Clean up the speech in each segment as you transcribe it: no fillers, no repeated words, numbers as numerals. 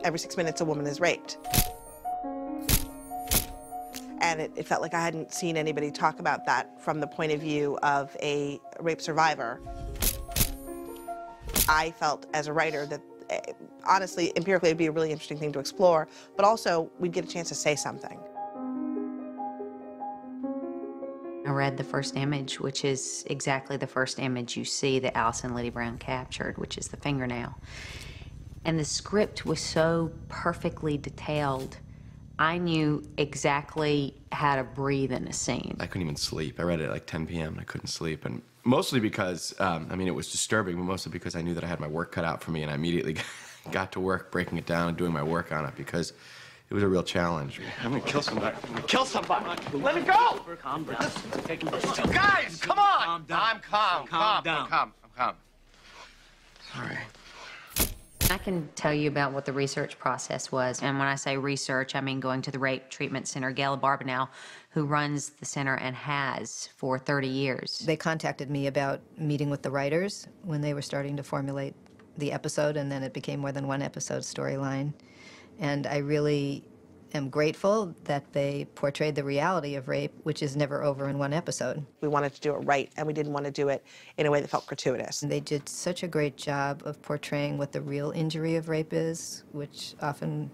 Every 6 minutes, a woman is raped. And it felt like I hadn't seen anybody talk about that from the point of view of a rape survivor. I felt as a writer that, honestly, empirically, it'd be a really interesting thing to explore, but also we'd get a chance to say something. I read the first image, which is exactly the first image you see that Allison Liddy Brown captured, which is the fingernail. And the script was so perfectly detailed, I knew exactly how to breathe in a scene. I couldn't even sleep. I read it at like 10 p.m. and I couldn't sleep. And mostly because, I mean, it was disturbing, but mostly because I knew that I had my work cut out for me, and I immediately got to work breaking it down and doing my work on it because it was a real challenge. I'm gonna kill somebody. I'm gonna kill somebody. Let me go! Calm down. Guys, come on! Calm down. I'm calm. Calm down. I'm calm. Sorry. I can tell you about what the research process was. And when I say research, I mean going to the Rape Treatment Center. Gail Barbanel, who runs the center and has for 30 years. They contacted me about meeting with the writers when they were starting to formulate the episode, and then it became more than one episode storyline. And I really am grateful that they portrayed the reality of rape, which is never over in one episode. We wanted to do it right, and we didn't want to do it in a way that felt gratuitous. And they did such a great job of portraying what the real injury of rape is, which often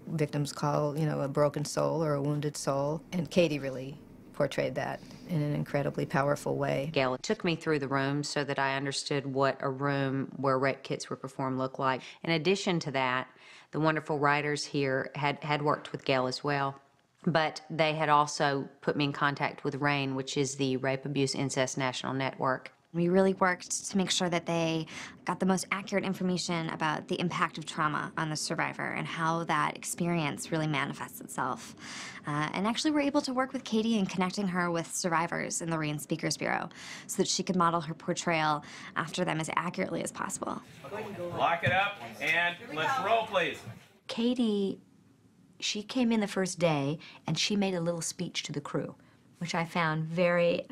victims call, you know, a broken soul or a wounded soul. And Katie really portrayed that in an incredibly powerful way. Gail took me through the room so that I understood what a room where rape kits were performed looked like. In addition to that, the wonderful writers here had worked with Gail as well, but they had also put me in contact with RAINN, which is the Rape, Abuse, Incest National Network. We really worked to make sure that they got the most accurate information about the impact of trauma on the survivor and how that experience really manifests itself. And actually we're able to work with Katie in connecting her with survivors in the RAINN Speakers Bureau so that she could model her portrayal after them as accurately as possible. Lock it up and let's roll, please. Katie, she came in the first day and she made a little speech to the crew, which I found very,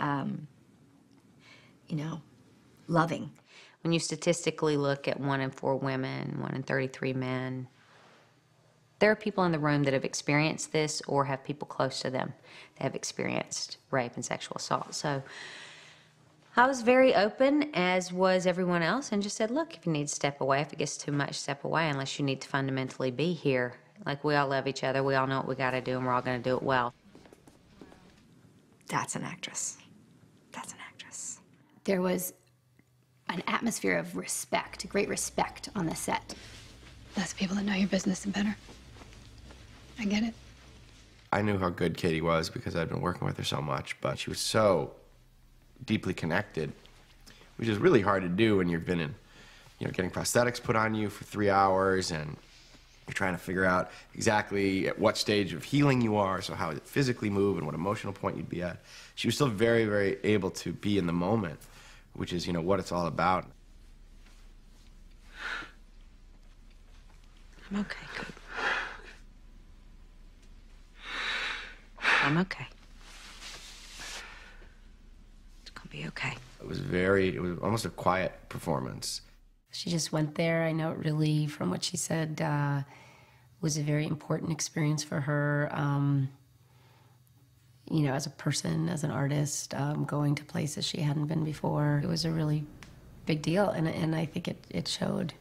you know, loving. When you statistically look at 1 in 4 women, 1 in 33 men, there are people in the room that have experienced this or have people close to them that have experienced rape and sexual assault. So I was very open, as was everyone else, and just said, look, if you need to step away, if it gets too much, step away, unless you need to fundamentally be here. Like, we all love each other, we all know what we gotta do, and we're all gonna do it well. That's an actress. That's an actress. There was an atmosphere of respect, great respect on the set. Less people that know your business, the better. I get it. I knew how good Katie was because I'd been working with her so much, but she was so deeply connected, which is really hard to do when you've been in, you know, getting prosthetics put on you for 3 hours, and you're trying to figure out exactly at what stage of healing you are, so how it physically move and what emotional point you'd be at. She was still very, very able to be in the moment, which is, you know, what it's all about. I'm okay, good. I'm okay. It's gonna be okay. It was almost a quiet performance. She just went there. I know it really, from what she said, was a very important experience for her. You know, as a person, as an artist, going to places she hadn't been before. It was a really big deal, and I think it showed.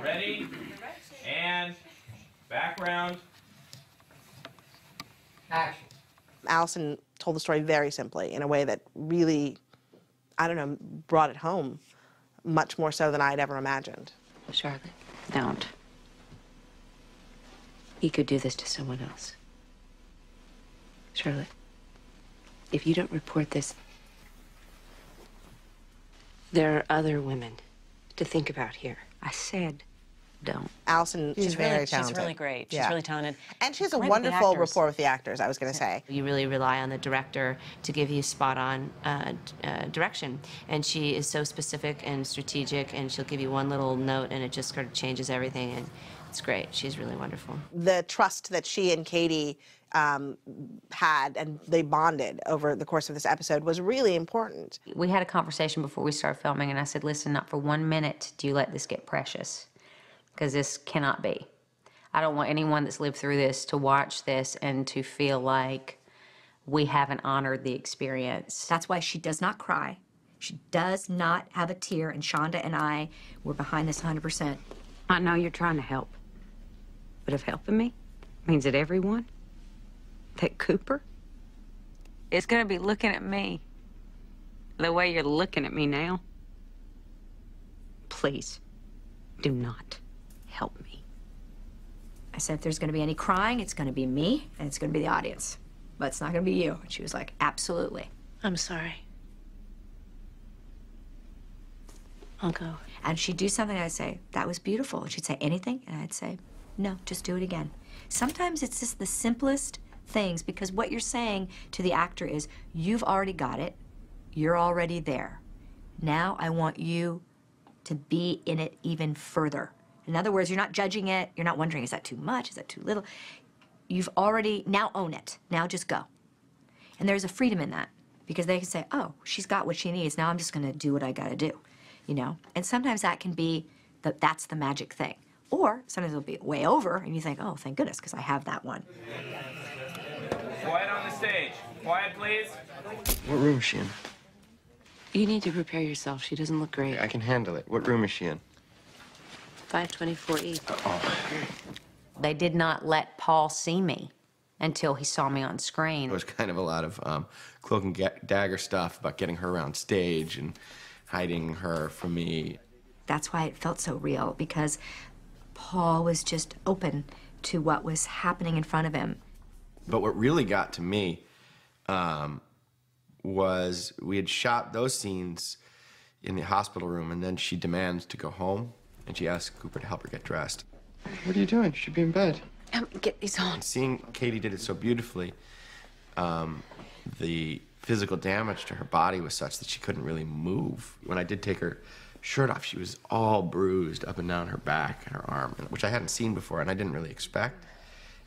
Ready? And background. Action. Allison told the story very simply, in a way that really, I don't know, brought it home much more so than I'd ever imagined. Charlotte, don't. He could do this to someone else. Charlotte, if you don't report this, there are other women to think about here. I said, don't. Allison is very talented. She's really great. She's Yeah. really talented. And she has a Great with the wonderful actors. rapport with the actors, I was going to say. You really rely on the director to give you spot-on direction. And she is so specific and strategic, and she'll give you one little note, and it just sort of changes everything, and it's great. She's really wonderful. The trust that she and Katie had, and they bonded over the course of this episode, was really important. We had a conversation before we started filming, and I said, listen, not for 1 minute do you let this get precious, because this cannot be. I don't want anyone that's lived through this to watch this and to feel like we haven't honored the experience. That's why she does not cry. She does not have a tear, and Shonda and I were behind this 100%. I know you're trying to help, but if helping me means that everyone, that Cooper, is gonna be looking at me the way you're looking at me now, please do not help me. I said, if there's gonna be any crying, it's gonna be me, and it's gonna be the audience. But it's not gonna be you. And she was like, absolutely. I'm sorry. I'll go. And she'd do something, I'd say, that was beautiful. And she'd say, anything? And I'd say, no, just do it again. Sometimes it's just the simplest things, because what you're saying to the actor is, you've already got it. You're already there. Now I want you to be in it even further. In other words, you're not judging it. You're not wondering, is that too much? Is that too little? You've already, now own it. Now just go. And there's a freedom in that, because they can say, oh, she's got what she needs. Now I'm just going to do what I got to do, you know? And sometimes that can be, that's the magic thing. Or sometimes it'll be way over, and you think, oh, thank goodness, because I have that one. Quiet on the stage. Quiet, please. What room is she in? You need to prepare yourself. She doesn't look great. I can handle it. What room is she in? 524E. Oh. They did not let Paul see me until he saw me on screen. It was kind of a lot of cloak and dagger stuff about getting her around stage and hiding her from me. That's why it felt so real, because Paul was just open to what was happening in front of him. But what really got to me was we had shot those scenes in the hospital room, and then she demands to go home, and she asks Cooper to help her get dressed. What are you doing? You should be in bed. Get these on. Seeing Katie did it so beautifully, the physical damage to her body was such that she couldn't really move. When I did take her shirt off, she was all bruised up and down her back and her arm, which I hadn't seen before and I didn't really expect.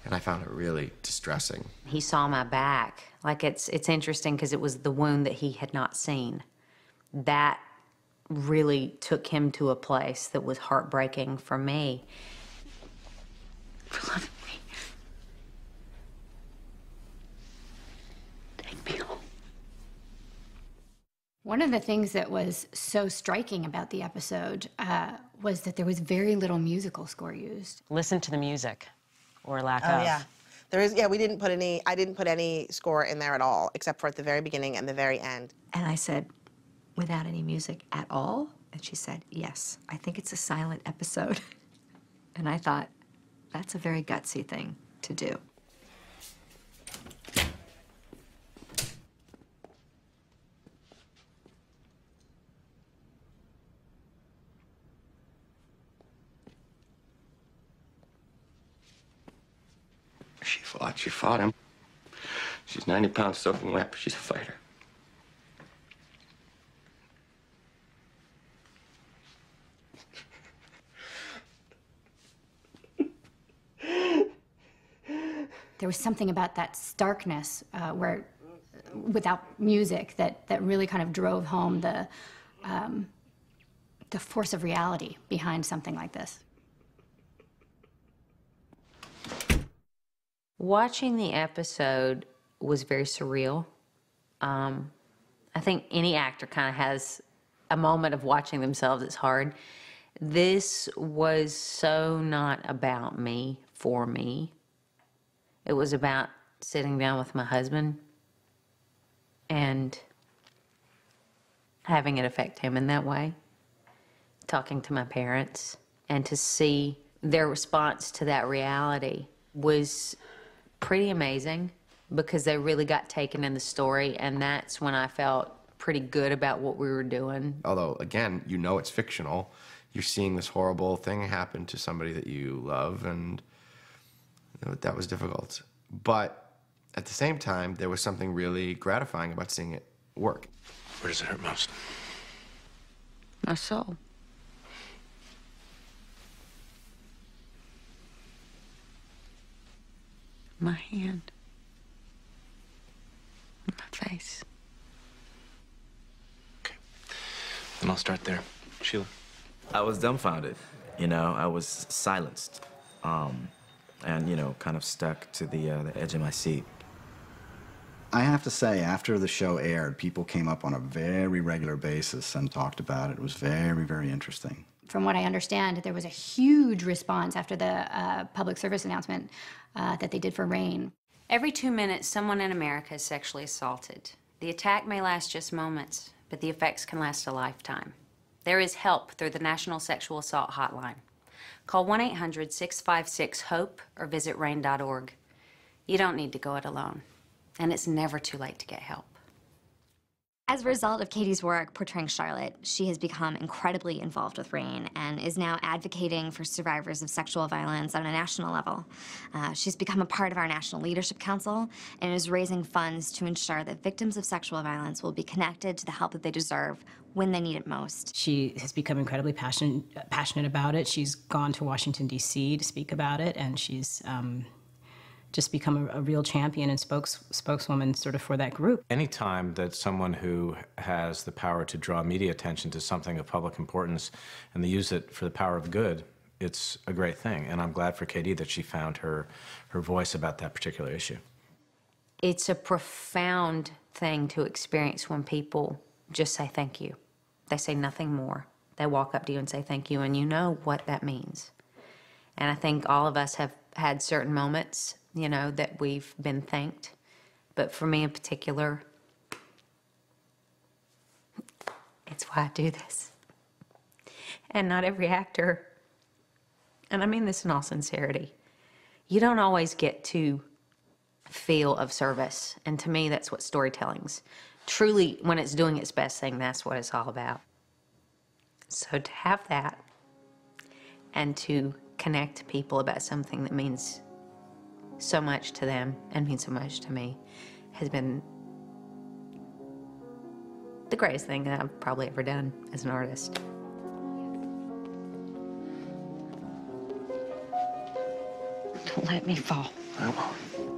And I found it really distressing. He saw my back. Like, it's interesting because it was the wound that he had not seen. That really took him to a place that was heartbreaking for me. For loving me. Take me home. One of the things that was so striking about the episode was that there was very little musical score used. Listen to the music, or lack of. Oh, yeah. There is, yeah, we didn't put any, I didn't put any score in there at all, except for at the very beginning and the very end. And I said, without any music at all? And she said, yes, I think it's a silent episode. And I thought, that's a very gutsy thing to do. She fought him. She's 90 pounds soaking wet, but she's a fighter. There was something about that starkness where, without music, that really kind of drove home the force of reality behind something like this. Watching the episode was very surreal. I think any actor kind of has a moment of watching themselves. It's hard. This was so not about me, for me. It was about sitting down with my husband and having it affect him in that way, talking to my parents, and to see their response to that reality was pretty amazing, because they really got taken in the story, and that's when I felt pretty good about what we were doing. Although, again, you know it's fictional. You're seeing this horrible thing happen to somebody that you love, and you know, that was difficult. But at the same time, there was something really gratifying about seeing it work. Where does it hurt most? My soul. My hand. My face. Then I'll start there. Sheila? I was dumbfounded. You know, I was silenced. And, you know, kind of stuck to the edge of my seat. I have to say, after the show aired, people came up on a very regular basis and talked about it. It was very, very interesting. From what I understand, there was a huge response after the public service announcement that they did for RAINN. Every 2 minutes, someone in America is sexually assaulted. The attack may last just moments, but the effects can last a lifetime. There is help through the National Sexual Assault Hotline. Call 1-800-656-HOPE or visit rainn.org. You don't need to go it alone, and it's never too late to get help. As a result of Katie's work portraying Charlotte, she has become incredibly involved with RAINN and is now advocating for survivors of sexual violence on a national level. She's become a part of our National Leadership Council and is raising funds to ensure that victims of sexual violence will be connected to the help that they deserve when they need it most. She has become incredibly passionate about it. She's gone to Washington, D.C. to speak about it, and she's just become a real champion and spokeswoman sort of for that group. Anytime that someone who has the power to draw media attention to something of public importance and they use it for the power of good, it's a great thing. And I'm glad for Katie that she found her voice about that particular issue. It's a profound thing to experience when people just say thank you. They say nothing more. They walk up to you and say thank you, and you know what that means. And I think all of us have had certain moments, you know, that we've been thanked. But for me in particular, it's why I do this. And not every actor, and I mean this in all sincerity, you don't always get to feel of service. And to me, that's what storytelling's truly, when it's doing its best thing, that's what it's all about. So to have that and to connect to people about something that means so much to them and means so much to me has been the greatest thing that I've probably ever done as an artist. Don't let me fall. I won't.